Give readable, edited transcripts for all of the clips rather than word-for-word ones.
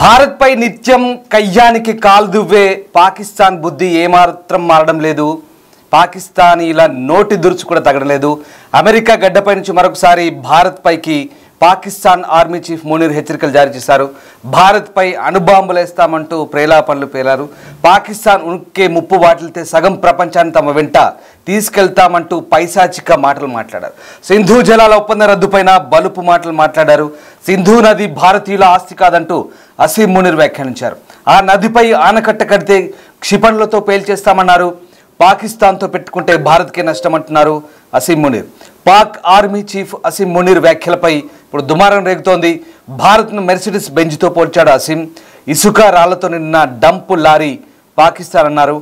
భారత్ పై నిత్యం కయ్యానికి కాలు దువ్వే పాకిస్తాన్ బుద్ధి ఏమాత్రం మారడం లేదు. పాకిస్తానీల నోటి దురుచు కూడా తగ్గడం లేదు. అమెరికా గడ్డపై నుంచి మరొకసారి భారత్ పైకి పాకిస్తాన్ ఆర్మీ చీఫ్ మునీర్ హెచ్చరికలు జారీ చేశారు. భారత్ పై అణుబాంబులేస్తామంటూ ప్రేలాపనలు పేలారు. పాకిస్తాన్ ఉనికి ముప్పు వాటిల్తే సగం ప్రపంచాన్ని తమ వెంట తీసుకెళ్తామంటూ పైశాచిక మాటలు మాట్లాడారు. సింధు జలాల ఒప్పంద రద్దుపైన బలుపు మాటలు మాట్లాడారు. సింధు నది భారతీయుల ఆస్తి కాదంటూ అసీం మునీర్ వ్యాఖ్యానించారు. ఆ నదిపై ఆనకట్ట కడితే క్షిపణులతో పేల్చేస్తామన్నారు. పాకిస్తాన్తో పెట్టుకుంటే భారత్కే నష్టం అంటున్నారు అసీం మునీర్. పాక్ ఆర్మీ చీఫ్ అసీం మునీర్ వ్యాఖ్యలపై ఇప్పుడు దుమారం రేగుతోంది. భారత్ను మెర్సిడెస్ బెంజ్తో పోల్చాడు అసీం. ఇసుక రాళ్లతో నిన్న డంప్ లారీ పాకిస్తాన్ అన్నారు.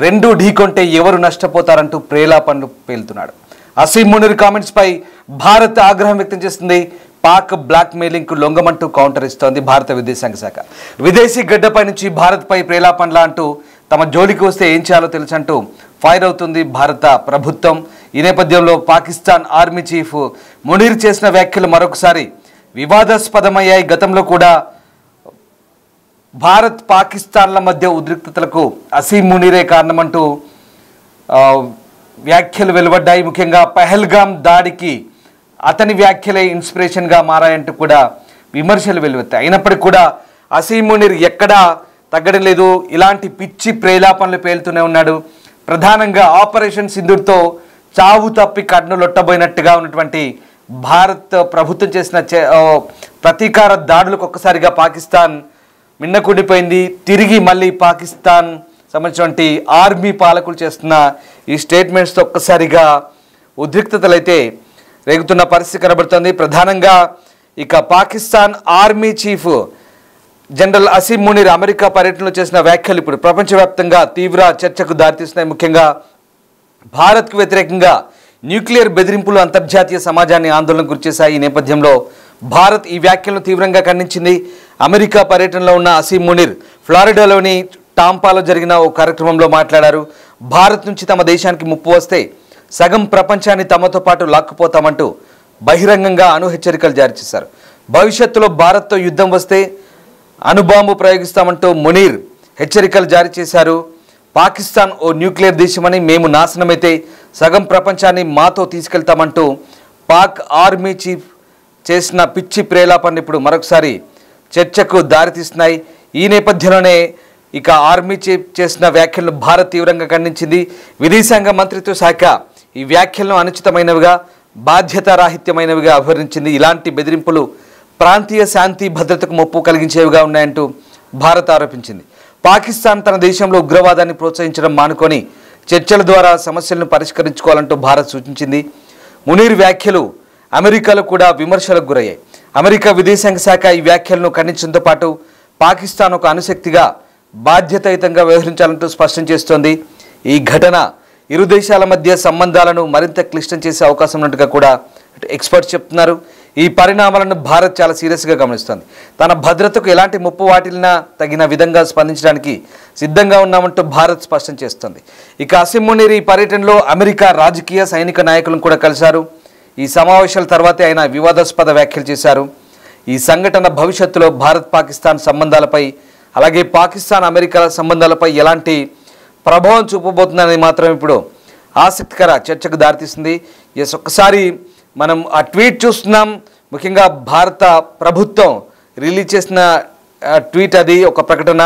రెండు ఢీకొంటే ఎవరు నష్టపోతారంటూ ప్రేలాపనలు పేలుతున్నాడు. అసీం మునీర్ కామెంట్స్ పై భారత్ ఆగ్రహం వ్యక్తం చేస్తుంది. పాక్ బ్లాక్ మెయిలింగ్ కు లొంగమంటూ కౌంటర్ ఇస్తోంది భారత విదేశాంగ శాఖ. విదేశీ గడ్డపై నుంచి భారత్ పై ప్రేలాపనలా అంటూ తమ జోలికి వస్తే ఏం చేయాలో తెలుసంటూ ఫైర్ అవుతుంది భారత ప్రభుత్వం. ఈ నేపథ్యంలో పాకిస్తాన్ ఆర్మీ చీఫ్ మునీర్ చేసిన వ్యాఖ్యలు మరొకసారి వివాదాస్పదమయ్యాయి. గతంలో కూడా భారత్ పాకిస్తాన్ల మధ్య ఉద్రిక్తతలకు అసీం మునీరే కారణమంటూ వ్యాఖ్యలు వెలువడ్డాయి. ముఖ్యంగా పహల్గామ్ దాడికి అతని వ్యాఖ్యలే ఇన్స్పిరేషన్గా మారాయంటూ కూడా విమర్శలు వెలువెత్తాయి. అయినప్పటికీ కూడా అసీం మునీర్ ఎక్కడా తగ్గడం లేదు. ఇలాంటి పిచ్చి ప్రేలాపనలు పేలుతూనే ఉన్నాడు. ప్రధానంగా ఆపరేషన్ సింధూర్తో చావు తప్పి కన్నులొట్టబోయినట్టుగా ఉన్నటువంటి భారత్ ప్రభుత్వం చేసిన ప్రతీకార దాడులకు ఒక్కసారిగా పాకిస్తాన్ మిన్నకుండిపోయింది. తిరిగి మళ్ళీ పాకిస్తాన్ సంబంధించినటువంటి ఆర్మీ పాలకులు చేస్తున్న ఈ స్టేట్మెంట్స్తో ఒక్కసారిగా ఉద్రిక్తతలు అయితే రేగుతున్న పరిస్థితి కనబడుతుంది. ప్రధానంగా ఇక Pakistan army chief general Asim Munir America పర్యటనలో చేసిన వ్యాఖ్యలు ఇప్పుడు ప్రపంచవ్యాప్తంగా తీవ్ర చర్చకు దారితీస్తున్నాయి. ముఖ్యంగా భారత్కు వ్యతిరేకంగా న్యూక్లియర్ బెదిరింపులు అంతర్జాతీయ సమాజాన్ని ఆందోళనకు గురిచేశాయి. ఈ నేపథ్యంలో భారత్ ఈ వ్యాఖ్యలను తీవ్రంగా ఖండించింది. అమెరికా పర్యటనలో ఉన్న అసీం మునీర్ ఫ్లారిడాలోని టాంపాలో జరిగిన ఓ కార్యక్రమంలో మాట్లాడారు. భారత్ నుంచి తమ దేశానికి ముప్పు వస్తే సగం ప్రపంచాన్ని తమతో పాటు లాక్కుపోతామంటూ బహిరంగంగా హెచ్చరికలు జారీ చేశారు. భవిష్యత్తులో భారత్తో యుద్ధం వస్తే అణుబాంబు ప్రయోగిస్తామంటూ మునీర్ హెచ్చరికలు జారీ చేశారు. పాకిస్తాన్ ఓ న్యూక్లియర్ దేశమని, మేము నాశనమైతే సగం ప్రపంచాన్ని మాతో తీసుకెళ్తామంటూ పాక్ ఆర్మీ చీఫ్ చేసిన పిచ్చి ప్రేలాపనలు ఇప్పుడు మరొకసారి చర్చకు దారితీస్తున్నాయి. ఈ నేపథ్యంలోనే ఇక ఆర్మీ చీఫ్ చేసిన వ్యాఖ్యలను భారత్ తీవ్రంగా ఖండించింది. విదేశాంగ మంత్రిత్వ శాఖ ఈ వ్యాఖ్యలను అనుచితమైనవిగా, బాధ్యతారాహిత్యమైనవిగా అభివర్ణించింది. ఇలాంటి బెదిరింపులు ప్రాంతీయ శాంతి భద్రతకు ముప్పు కలిగించేవిగా ఉన్నాయంటూ భారత్ ఆరోపించింది. పాకిస్తాన్ తన దేశంలో ఉగ్రవాదాన్ని ప్రోత్సహించడం మానుకొని చర్చల ద్వారా సమస్యలను పరిష్కరించుకోవాలంటూ భారత్ సూచించింది. మునీర్ వ్యాఖ్యలు అమెరికాలో కూడా విమర్శలకు గురయ్యాయి. అమెరికా విదేశాంగ శాఖ ఈ వ్యాఖ్యలను ఖండించడంతో పాటు పాకిస్తాన్ ఒక అణుశక్తిగా బాధ్యతాయుతంగా వ్యవహరించాలంటూ స్పష్టం చేస్తోంది. ఈ ఘటన ఇరు దేశాల మధ్య సంబంధాలను మరింత క్లిష్టం చేసే అవకాశం ఉన్నట్టుగా కూడా ఎక్స్పర్ట్స్ చెప్తున్నారు. ఈ పరిణామాలను భారత్ చాలా సీరియస్గా గమనిస్తోంది. తన భద్రతకు ఎలాంటి ముప్పు వాటిల్నా తగిన విధంగా స్పందించడానికి సిద్ధంగా ఉన్నామంటూ భారత్ స్పష్టం చేస్తోంది. ఇక అసీం మునీర్ ఈ పర్యటనలో అమెరికా రాజకీయ సైనిక నాయకులను కూడా కలిశారు. ఈ సమావేశాల తర్వాతే ఆయన వివాదాస్పద వ్యాఖ్యలు చేశారు. ఈ సంఘటన భవిష్యత్తులో భారత్ పాకిస్తాన్ సంబంధాలపై, అలాగే పాకిస్తాన్ అమెరికా సంబంధాలపై ఎలాంటి ప్రభావం చూపబోతుందనేది మాత్రం ఇప్పుడు ఆసక్తికర చర్చకు దారితీస్తుంది. ఒక్కసారి మనం ఆ ట్వీట్ చూస్తున్నాం. ముఖ్యంగా భారత ప్రభుత్వం రిలీజ్ చేసిన ట్వీట్, అది ఒక ప్రకటన.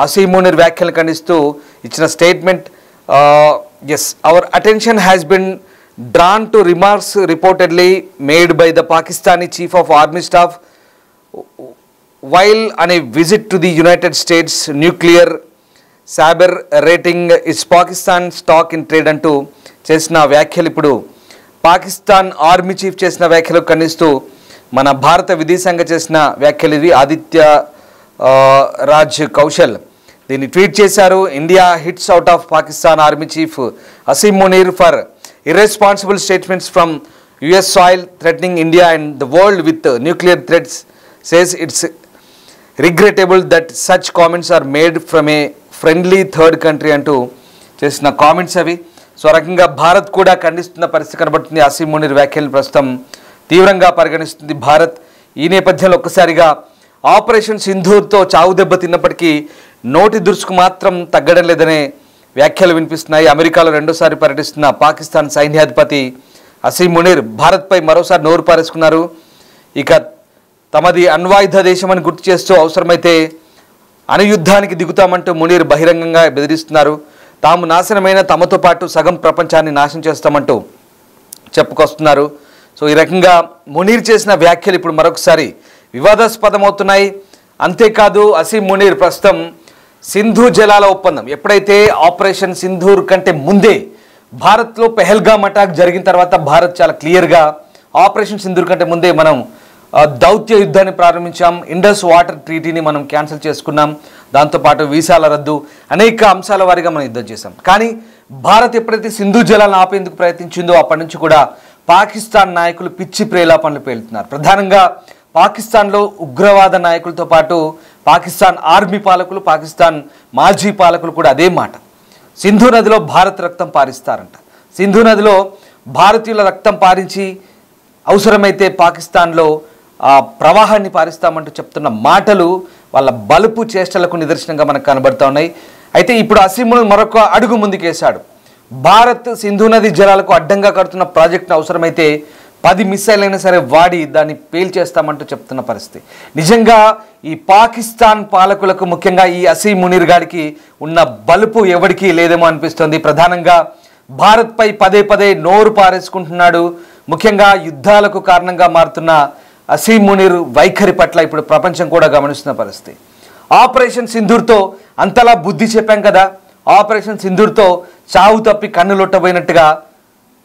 అసీం మునీర్ వ్యాఖ్యలు ఖండిస్తూ ఇచ్చిన statement, our attention has been drawn to remarks reportedly made by the Pakistani chief of army staff while on a visit to the United States nuclear sabre rattling is Pakistan stock in trade అంటూ చేసిన వ్యాఖ్యలు ఇప్పుడు Pakistan army chief చేసిన వ్యాఖ్యలు ఖండిస్తూ మన భారత విదేశాంగ చేసిన వ్యాఖ్యలు ఇవి. ఆదిత్య రాజ్ కౌశల్ దీన్ని ట్వీట్ చేశారు. India hits out of Pakistan army chief Asim Munir for irresponsible statements from US soil threatening India and the world with nuclear threats, says it's regrettable that such comments are made from a friendly third country అంటూ చేసిన comments అవి. So రకంగా భారత్ కూడా ఖండిస్తున్న పరిస్థితి కనబడుతుంది. అసీం మునీర్ వ్యాఖ్యలను ప్రస్తుతం తీవ్రంగా పరిగణిస్తుంది భారత్. ఈ నేపథ్యంలో ఒక్కసారిగా ఆపరేషన్ సింధూర్తో చావు దెబ్బ తిన్నప్పటికీ నోటి దురుసుకు మాత్రం తగ్గడం లేదనే వ్యాఖ్యలు వినిపిస్తున్నాయి. అమెరికాలో రెండోసారి పర్యటిస్తున్న పాకిస్తాన్ సైన్యాధిపతి అసీం మునీర్ భారత్పై మరోసారి నోరు పారేసుకున్నారు. ఇక తమది అణ్వాయుధ దేశమని గుర్తు చేస్తూ అవసరమైతే అణుయుద్ధానికి దిగుతామంటూ మునీర్ బహిరంగంగా బెదిరిస్తున్నారు. తాము నాశనమైన తమతో పాటు సగం ప్రపంచాన్ని నాశనం చేస్తామంటూ చెప్పుకొస్తున్నారు. సో ఈ రకంగా మునీర్ చేసిన వ్యాఖ్యలు ఇప్పుడు మరొకసారి వివాదాస్పదమవుతున్నాయి. అంతేకాదు అసీం మునీర్ ప్రస్తుతం సింధు జలాల ఒప్పందం ఎప్పుడైతే ఆపరేషన్ సింధూర్ కంటే ముందే భారత్లో పెహల్గామ్ అటాక్ జరిగిన తర్వాత భారత్ చాలా క్లియర్గా ఆపరేషన్ సింధూర్ కంటే ముందే మనం దౌత్య యుద్ధాన్ని ప్రారంభించాం. ఇండస్ వాటర్ ట్రీటీని మనం క్యాన్సిల్ చేసుకున్నాం. దాంతోపాటు వీసాల రద్దు అనేక అంశాల వారీగా మనం యుద్ధం చేశాం. కానీ భారత్ ఎప్పుడైతే సింధు జలాలను ఆపేందుకు ప్రయత్నించిందో అప్పటి నుంచి కూడా పాకిస్తాన్ నాయకులు పిచ్చి ప్రేలాపనలు పేలుతున్నారు. ప్రధానంగా పాకిస్తాన్లో ఉగ్రవాద నాయకులతో పాటు పాకిస్తాన్ ఆర్మీ పాలకులు, పాకిస్తాన్ మాజీ పాలకులు కూడా అదే మాట. సింధు నదిలో భారత్ రక్తం పారిస్తారంట. సింధు నదిలో భారతీయుల రక్తం పారించి అవసరమైతే పాకిస్తాన్లో ప్రవాహాన్ని పారిస్తామంటూ చెప్తున్న మాటలు వాళ్ళ బలుపు చేష్టలకు నిదర్శనంగా మనకు కనబడుతూ ఉన్నాయి. అయితే ఇప్పుడు అసీం మునీర్ మరొక అడుగు ముందుకేశాడు. భారత్ సింధు నది జలాలకు అడ్డంగా కడుతున్న ప్రాజెక్టును అవసరమైతే 10 మిసైల్ అయినా సరే వాడి దాన్ని పేల్చేస్తామంటూ చెప్తున్న పరిస్థితి. నిజంగా ఈ పాకిస్తాన్ పాలకులకు, ముఖ్యంగా ఈ అసీం మునీర్ గారికి ఉన్న బలుపు ఎవరికి లేదేమో అనిపిస్తుంది. ప్రధానంగా భారత్పై పదే పదే నోరు పారేసుకుంటున్నాడు. ముఖ్యంగా యుద్ధాలకు కారణంగా మారుతున్న అసీం మునీర్ వైఖరి పట్ల ఇప్పుడు ప్రపంచం కూడా గమనిస్తున్న పరిస్థితి. ఆపరేషన్ సింధూర్తో అంతలా బుద్ధి చెప్పాం కదా, ఆపరేషన్ సింధూర్తో చావు తప్పి కన్నులొట్టబోయినట్టుగా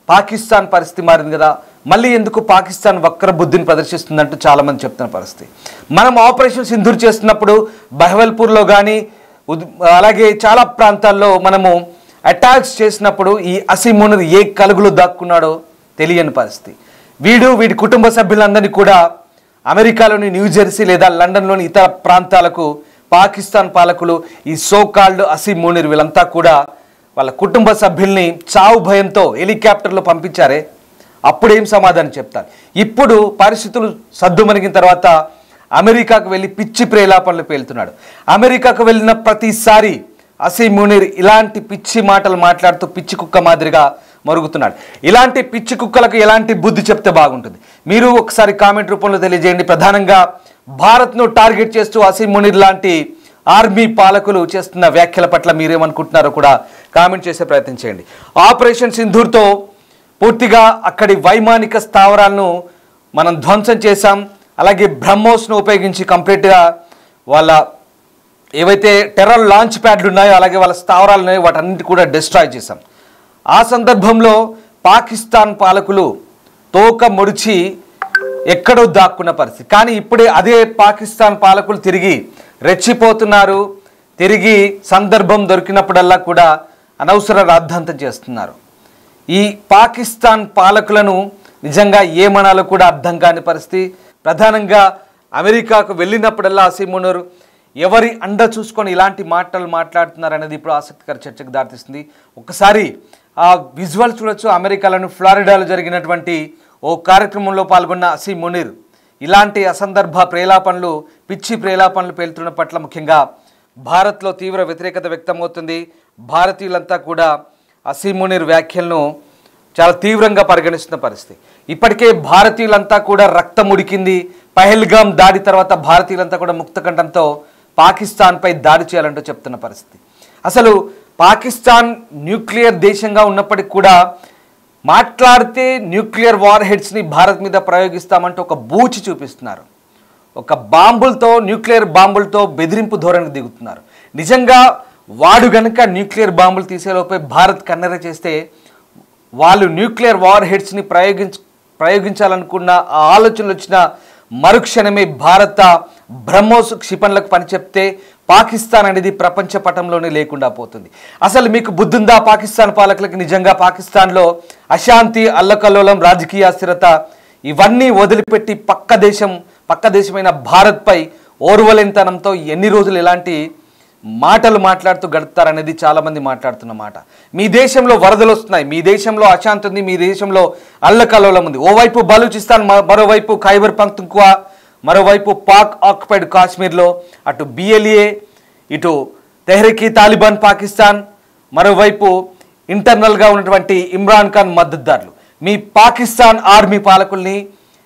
పాకిస్తాన్ పరిస్థితి మారింది కదా, మళ్ళీ ఎందుకు పాకిస్తాన్ వక్ర బుద్ధిని ప్రదర్శిస్తుందంటూ చాలామంది చెప్తున్న పరిస్థితి. మనం ఆపరేషన్ సింధూర్ చేస్తున్నప్పుడు బహవల్పూర్లో కానీ అలాగే చాలా ప్రాంతాల్లో మనము అటాక్స్ చేసినప్పుడు ఈ అసీం మునీర్ ఏ కలుగులో దాక్కున్నాడో తెలియని పరిస్థితి. వీడి కుటుంబ సభ్యులందరినీ కూడా అమెరికాలోని న్యూజెర్సీ లేదా లండన్లోని ఇతర ప్రాంతాలకు పాకిస్తాన్ పాలకులు, ఈ సోకాల్డ్ అసీం మునీర్ వీళ్ళంతా కూడా వాళ్ళ కుటుంబ సభ్యుల్ని చావు భయంతో హెలికాప్టర్లో పంపించారే, అప్పుడేం సమాధానం చెప్తారు? ఇప్పుడు పరిస్థితులు సద్దుమణిగిన తర్వాత అమెరికాకు వెళ్ళి పిచ్చి ప్రేలాపనలు పేలుతున్నాడు. అమెరికాకు వెళ్ళిన ప్రతిసారి అసీం మునీర్ ఇలాంటి పిచ్చి మాటలు మాట్లాడుతూ పిచ్చి కుక్క మాదిరిగా మరుగుతున్నాడు. ఇలాంటి పిచ్చి కుక్కలకు ఎలాంటి బుద్ధి చెప్తే బాగుంటుంది? మీరు ఒకసారి కామెంట్ రూపంలో తెలియజేయండి. ప్రధానంగా భారత్ను టార్గెట్ చేస్తూ అసీం మునీర్ లాంటి ఆర్మీ పాలకులు చేస్తున్న వ్యాఖ్యల పట్ల మీరేమనుకుంటున్నారో కూడా కామెంట్ చేసే ప్రయత్నం చేయండి. ఆపరేషన్ సింధూర్తో పూర్తిగా అక్కడి వైమానిక స్థావరాలను మనం ధ్వంసం చేశాం. అలాగే బ్రహ్మోస్ను ఉపయోగించి కంప్లీట్గా వాళ్ళ ఏవైతే టెర్రర్ లాంచ్ ప్యాడ్లు ఉన్నాయో అలాగే వాళ్ళ స్థావరాలు ఉన్నాయో వాటన్నిటి కూడా డిస్ట్రాయ్ చేశాం. ఆ సందర్భంలో పాకిస్తాన్ పాలకులు తోక ముడిచి ఎక్కడో దాక్కున్న పరిస్థితి. కానీ ఇప్పుడే అదే పాకిస్తాన్ పాలకులు తిరిగి రెచ్చిపోతున్నారు. తిరిగి సందర్భం దొరికినప్పుడల్లా కూడా అనవసర రాద్ధాంతం చేస్తున్నారు. ఈ పాకిస్తాన్ పాలకులను నిజంగా ఏమనాలో కూడా అర్థం కాని పరిస్థితి. ప్రధానంగా అమెరికాకు వెళ్ళినప్పుడల్లా అసీం మునీర్ ఎవరి అండ చూసుకొని ఇలాంటి మాటలు మాట్లాడుతున్నారు అనేది ఇప్పుడు ఆసక్తికర చర్చకు దారితీస్తుంది. ఒకసారి ఆ విజువల్ చూడొచ్చు. అమెరికాలోని ఫ్లోరిడాలో జరిగినటువంటి ఓ కార్యక్రమంలో పాల్గొన్న అసీం మునీర్ ఇలాంటి అసందర్భ ప్రేలాపనలు, పిచ్చి ప్రేలాపనలు పేలుతున్న పట్ల ముఖ్యంగా భారత్లో తీవ్ర వ్యతిరేకత వ్యక్తమవుతుంది. భారతీయులంతా కూడా అసీం మునీర్ వ్యాఖ్యలను చాలా తీవ్రంగా పరిగణిస్తున్న పరిస్థితి. ఇప్పటికే భారతీయులంతా కూడా రక్తం ఉడికింది. పహల్గామ్ దాడి తర్వాత భారతీయులంతా కూడా ముక్తకంఠంతో పాకిస్తాన్పై దాడి చేయాలంటూ చెప్తున్న పరిస్థితి. అసలు పాకిస్తాన్ న్యూక్లియర్ దేశంగా ఉన్నప్పటికీ కూడా మాట్లాడితే న్యూక్లియర్ వార్ హెడ్స్ని భారత్ మీద ప్రయోగిస్తామంటూ ఒక బూచి చూపిస్తున్నారు. ఒక బాంబులతో, న్యూక్లియర్ బాంబులతో బెదిరింపు ధోరణికి దిగుతున్నారు. నిజంగా వాడు గనుక న్యూక్లియర్ బాంబులు తీసేలోపే భారత్ కన్నెర చేస్తే వాళ్ళు న్యూక్లియర్ వార్ హెడ్స్ని ప్రయోగించాలనుకున్న ఆ ఆలోచనలు వచ్చిన మరుక్షణమే భారత బ్రహ్మోస్ క్షిపణులకు పని చెప్తే పాకిస్తాన్ అనేది ప్రపంచ పటంలోనే లేకుండా పోతుంది. అసలు మీకు బుద్ధుందా పాకిస్తాన్ పాలకులకు? నిజంగా పాకిస్తాన్లో అశాంతి, అల్లకల్లోలం, రాజకీయ అస్థిరత ఇవన్నీ వదిలిపెట్టి పక్క దేశమైన భారత్పై ఓర్వలేనితనంతో ఎన్ని రోజులు ఇలాంటి మాటలు మాట్లాడుతూ గడుపుతారనేది చాలామంది మాట్లాడుతున్న మాట. మీ దేశంలో వరదలు వస్తున్నాయి, మీ దేశంలో అశాంతి ఉంది, మీ దేశంలో అల్లకల్లోలం ఉంది. ఓవైపు బలూచిస్తాన్, మరోవైపు ఖైబర్ పఖ్తుంఖ్వా, మరోవైపు పాక్ ఆక్యుపైడ్ కాశ్మీర్లో అటు బిఎల్ఏ, ఇటు తెహ్రీక్ తాలిబాన్ పాకిస్తాన్, మరోవైపు ఇంటర్నల్గా ఉన్నటువంటి ఇమ్రాన్ ఖాన్ మద్దతుదారులు మీ పాకిస్తాన్ ఆర్మీ పాలకుల్ని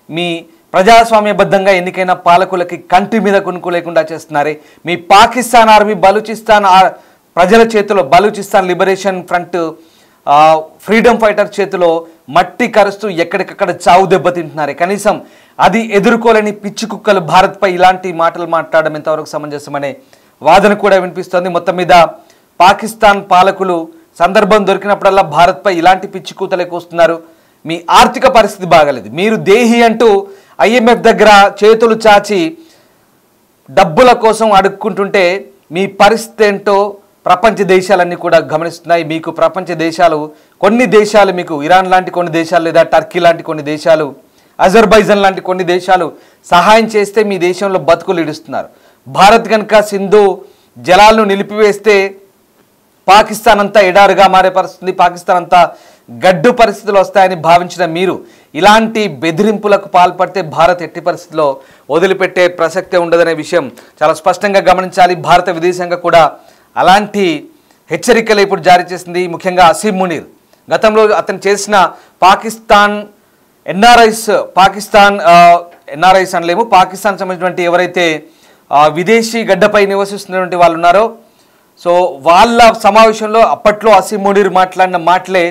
మీ ప్రజాస్వామ్యబద్ధంగా ఎన్నికైన పాలకులకి కంటి మీద కొనుక్కు లేకుండా చేస్తున్నారే. మీ పాకిస్తాన్ ఆర్మీ బలూచిస్తాన్ ప్రజల చేతిలో, Balochistan liberation front freedom fighter చేతిలో మట్టి కరుస్తూ ఎక్కడికక్కడ చావు దెబ్బతింటున్నారే. కనీసం అది ఎదుర్కోలేని పిచ్చి కుక్కలు భారత్పై ఇలాంటి మాటలు మాట్లాడడం ఎంతవరకు సమంజసమనే వాదన కూడా వినిపిస్తోంది. మొత్తం మీద పాకిస్తాన్ పాలకులు సందర్భం దొరికినప్పుడల్లా భారత్పై ఇలాంటి పిచ్చి కూతలకు వస్తున్నారు. మీ ఆర్థిక పరిస్థితి బాగలేదు, మీరు దేహి అంటూ ఐఎంఎఫ్ దగ్గర చేతులు చాచి డబ్బుల కోసం అడుక్కుంటుంటే మీ పరిస్థితి ఏంటో ప్రపంచ దేశాలన్నీ కూడా గమనిస్తున్నాయి. మీకు ప్రపంచ దేశాలు, కొన్ని దేశాలు, మీకు ఇరాన్ లాంటి కొన్ని దేశాలు, లేదా టర్కీ లాంటి కొన్ని దేశాలు, అజర్బైజాన్ లాంటి కొన్ని దేశాలు సహాయం చేస్తే మీ దేశంలో బతుకులు ఇడుస్తున్నారు. భారత్ కనుక సింధు జలాలను నిలిపివేస్తే పాకిస్తాన్ అంతా ఎడారుగా మారే పరిస్థితి, పాకిస్తాన్ అంతా గడ్డు పరిస్థితులు వస్తాయని భావించిన మీరు ఇలాంటి బెదిరింపులకు పాల్పడితే భారత్ ఎట్టి పరిస్థితుల్లో వదిలిపెట్టే ప్రసక్తే ఉండదనే విషయం చాలా స్పష్టంగా గమనించాలి. భారత విదేశాంగ కూడా అలాంటి హెచ్చరికలు ఇప్పుడు జారీ చేసింది. ముఖ్యంగా అసీం మునీర్ గతంలో అతను చేసిన పాకిస్తాన్ ఎన్ఆర్ఐస్ అనలేము, పాకిస్తాన్ సంబంధించినటువంటి ఎవరైతే విదేశీ గడ్డపై నివసిస్తున్నటువంటి వాళ్ళు ఉన్నారో, సో వాళ్ళ సమావేశంలో అప్పట్లో అసీం మునీర్ మాట్లాడిన మాటలే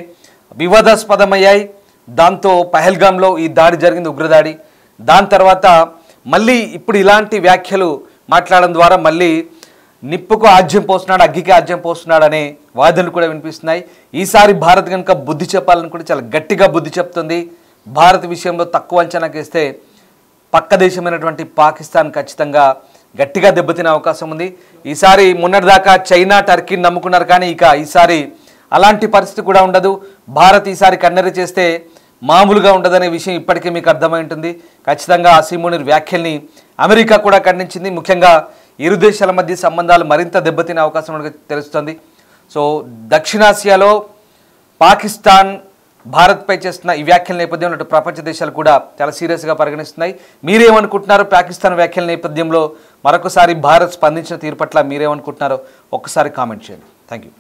వివాదాస్పదమయ్యాయి. దాంతో పహల్గామ్లో ఈ దాడి జరిగింది, ఉగ్రదాడి. దాని తర్వాత మళ్ళీ ఇప్పుడు ఇలాంటి వ్యాఖ్యలు మాట్లాడడం ద్వారా మళ్ళీ నిప్పుకు ఆజ్యం పోస్తున్నాడు, అగ్గికి ఆజ్యం పోస్తున్నాడు అనే వాదనలు కూడా వినిపిస్తున్నాయి. ఈసారి భారత్ కనుక బుద్ధి చెప్పాలని కూడా చాలా గట్టిగా బుద్ధి చెప్తుంది. భారత్ విషయంలో తక్కువ అంచనాకేస్తే పక్క దేశమైనటువంటి పాకిస్తాన్ ఖచ్చితంగా గట్టిగా దెబ్బతినే అవకాశం ఉంది. ఈసారి మొన్నటిదాకా చైనా, టర్కీని నమ్ముకున్నారు, కానీ ఇక ఈసారి అలాంటి పరిస్థితి కూడా ఉండదు. భారత్ ఈసారి కన్నెర చేస్తే మామూలుగా ఉండదనే విషయం ఇప్పటికే మీకు అర్థమై ఉంటుంది. ఖచ్చితంగా అసీం మునీర్ వ్యాఖ్యల్ని అమెరికా కూడా ఖండించింది. ముఖ్యంగా ఇరు దేశాల మధ్య సంబంధాలు మరింత దెబ్బతినే అవకాశం మనకు తెలుస్తుంది. సో దక్షిణాసియాలో పాకిస్తాన్ భారత్పై చేస్తున్న ఈ వ్యాఖ్యల నేపథ్యంలో అటు ప్రపంచ దేశాలు కూడా చాలా సీరియస్గా పరిగణిస్తున్నాయి. మీరేమనుకుంటున్నారు? పాకిస్తాన్ వ్యాఖ్యల నేపథ్యంలో మరొకసారి భారత్ స్పందించిన తీరు పట్ల మీరేమనుకుంటున్నారో ఒక్కసారి కామెంట్ చేయండి. Thank you.